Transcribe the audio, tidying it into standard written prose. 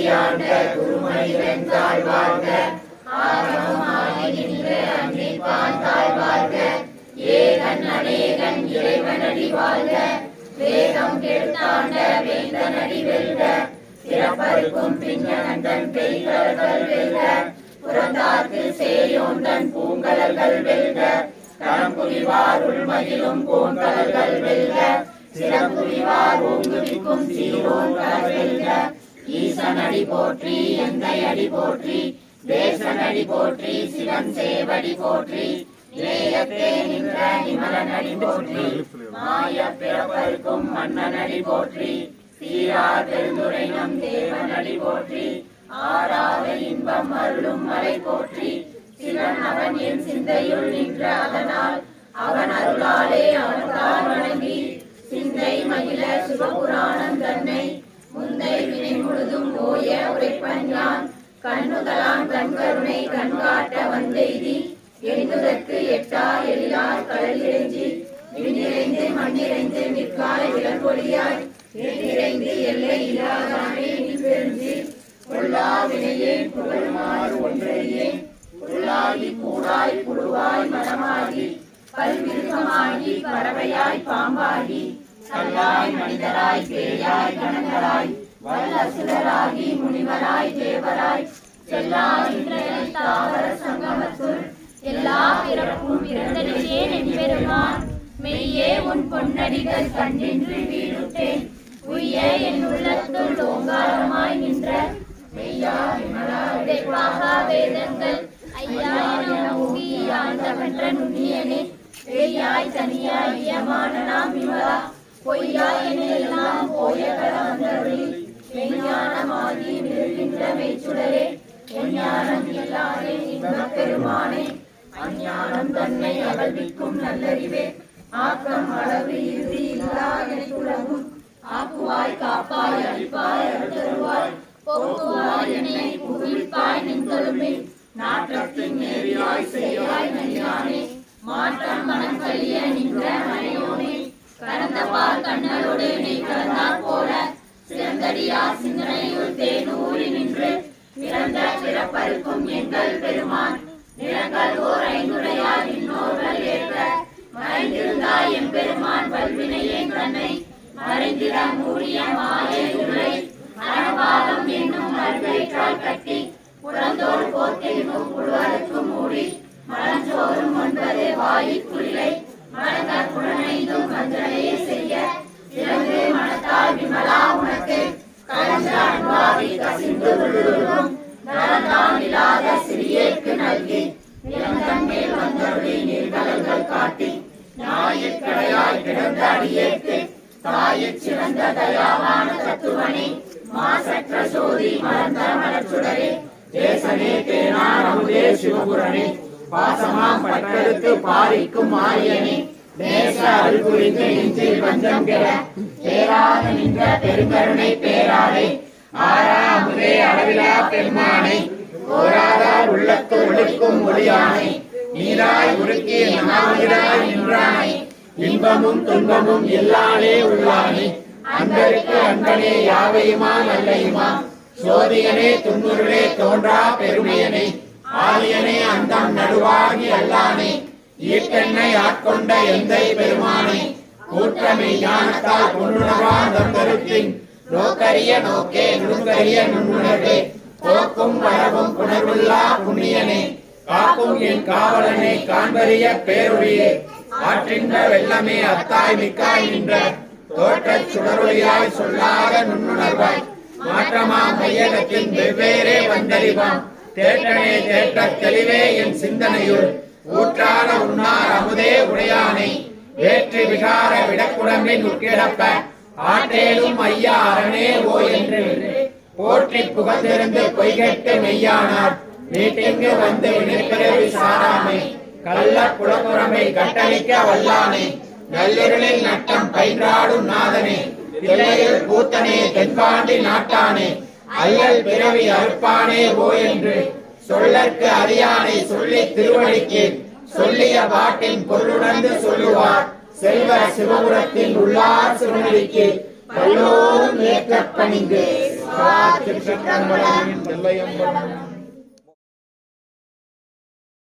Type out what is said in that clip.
மெய்யாண்ட குருமனிதன் தாழ்வாழ்க. ஆகமமாகி நின்ற அன்னைப்பான் தாழ்வாழ்க. ஏகன் அநேகன் இறைவனடி வாழ்க. வேகம் கெடுத்தாண்ட வேந்தனடி வெல்க. பிறப்பருக்கும் பின்னகந்தன் பெய்கடல்கள் வெல்க. புறந்தார்க்கு சேயோந்தன் பூங்கடல்கள் வெல்க. தரம்புரிவார் உள்மகிழும் கோண்கடல்கள் வெல்க. சிறப்புரிவார் ஓங்குவிக்கும் சீரோன் கடல் வெல்க. ஈசனடி போற்றி எந்தை அடி போற்றி. தேசனடி போற்றி சிவன் சேவடி போற்றி. நேயத்தே நின்ற நிமலனடி போற்றி. மாய பிறப்பருக்கும் மன்னனடி போற்றி. சீரார் பெருந்துரை நம் தேவனடி போற்றி. ஆறாத இன்பம் அருளும் மலை போற்றி. சிவன் அவன் என் சிந்தையுள் நின்ற அதனால் அவன் அருளாலே அவன்தான் வணங்கி சிந்தை மகிழ சிவபுராணம் தன்னை முந்தை வினை முழுதும் ஓய உரைப்பன் யான். கண்ணுதலான் கண்கருணை கண்காட்ட வந்தெய்தி எண்ணுதற்கு எட்டா எழிலார் கடல் இறைஞ்சி விண்ணிறைந்து மண்ணிறைந்து நிற்காய் விலங்கொழியாய் நிறைந்து எல்லை இல்லாதானே நிற்பெருஞ்சி கொல்லா வினையேன் புகழுமாறு ஒன்றையேன். புல்லாகி கூடாய் புழுவாய் மரமாகி பல்விருகமாகி பறவையாய் பாம்பாகி கல்லாய் மனிதராய் பேயாய் கணங்களாய் வல்லசுரராகி முனிவராய் தேவராய் செல்லாகின்ற தாவர சங்கமத்துள் எல்லா பிறப்பும் இறந்தனே என்பெருமான். மெய்யே உன் பொன்னடிகள் கண்டின்று வீடுட்டேன். உய்ய என் உள்ளத்துள் ஓங்காரமாய் நின்ற மெய்யா விமலாக வேதங்கள் ஐயா என ஓங்கி ஆண்டவன்ற நுண்ணியனே. பெய்யாய் தனியாய் ஐயமானனாம் விமலா பொய்யா என எல்லாம் போய கடவந்தருளி மெய்ஞானமாகி நிற்கின்ற மெய்ச்சுடரே. எஞ்ஞானம் இல்லாதே இன்பப் பெருமானே. அஞ்ஞானம் தன்னை அகழ்விக்கும் நல்லறிவே. ஆக்கம் அளவு இறுதி இல்லா எனக்குலகும் ஆக்குவாய் காப்பாய் அழிப்பாய் அருள்தருவாய் போக்குவாய் என்னை புகுவிப்பாய் நின்றலுமே. நாற்றத்தின் நேரியாய் செய்யாய் நனியானே. மாற்றம் மனம் கழிய நின்ற மனையோனே. கடந்த பால் கண்ணலோடு நீ கலந்தாற் போல சிறந்தடியார் சிந்தனையுள் தேனூறி நின்று பிறந்த பிறப்பருக்கும் எங்கள் பெருமான். நிறங்கள் ஓர் ஐந்துடையார் இன்னோர்கள் ஏற்க மறைந்திருந்தாய் எம்பெருமான் வல்வினையேன் தன்னை மறைந்திட மூடிய மாய இருளை மரபாகம் என்னும் மறுகயிற்றால் கட்டி புறந்தோடு போர்த்தெங்கும் புழுவருக்கு மூடி மலஞ்சோறும் 9 வாயிற்குள்ளை மலங்க புலனைந்தும் வஞ்சனையை செய்ய இறந்து மனத்தால் விமலா உனக்கு கலந்த அன்பாவி கசிந்து உள்ளும் நலந்தான் இல்லாத சிறியேற்கு நல்கி நிலந்தன் மேல் வந்தருளி நீர்கடல்கள் காட்டி ஞாயிற்கடையாய் கிடந்த அடியேற்கு தாயிற் சிறந்த தயாவான தத்துவனே. மாசற்ற சோதி மலர்ந்த மலர்ச்சுடரே. தேசனே தேனார் அமுதே சிவபுரனே. பாசமாம் பட்டெடுத்து பாரிக்கும் ஆரியனே. நேச அருள் புரிந்து நெஞ்சில் வஞ்சம் கெட பேராத நின்ற பெருங்கருணை பேராரை. ஆரா அமுதே அளவிலா பெருமானை. ஓராதார் உள்ளத்து ஒளிக்கும் ஒளியானை. நீராய் உருக்கி நாவிராய் நின்றானை. இன்பமும் துன்பமும் எல்லானே உள்ளானே. அன்பருக்கு அன்பனே யாவையுமா நல்லையுமா. சோதியனே துன்னுருளே தோன்றா பெருமையனே. ஆதியனே அந்தம் நடுவாகி அல்லானே. ஈட்டென்னை ஆட்கொண்ட எந்தை பெருமானை. கூற்றமை ஞானத்தால் பொன்னுணர்வா தந்தருத்தின் நோக்கரிய நோக்கே நுண்கரிய நுண்ணுணர்வே. போக்கும் வரவும் புணர்வுள்ளா புண்ணியனே. காக்கும் என் காவலனை காண்பறிய பேருடைய ஆற்றின்ற வெள்ளமே அத்தாய் மிக்காய் நின்ற தோற்றச் சுடரொளியாய் சொல்லாத நுண்ணுணர்வாய் மாற்றமா மையகத்தின் வெவ்வேறே வந்தறிவாம் தேற்றனே தேற்ற தெளிவே என் சிந்தனையுள் ஊற்றாத உன்னார் அமுதே உடையானை. வேற்றி விகார விடக்குடம்பின் உட்கிடப்ப ஆட்டேலும் ஐயா அரணே ஓ என்று போற்றி புகழ்ந்திருந்து பொய்கெட்டு மெய்யானார். வீட்டிற்கு வந்து வினைப்பிறவி சாராமை கள்ள புலப்புறமை கட்டளிக்க வல்லானே. நல்லிருளில் நட்டம் பயின்றாடும் நாதனே. தில்லையில் கூத்தனே தென்பாண்டி நாட்டானே. அல்லல் பிறவி அறுப்பானே ஓ என்று சொல்லற்கு அறியானை சொல்லி திருவடிக்கு சொல்லிய பாட்டின் பொருளுணர்ந்து சொல்லுவார். செல்வ சிவபுரத்தின் உள்ளார் சிவனடிக்கு பல்லோரும் ஏற்ற பணிந்து திருச்சிற்றம்பலம். எல்லையம்பலம்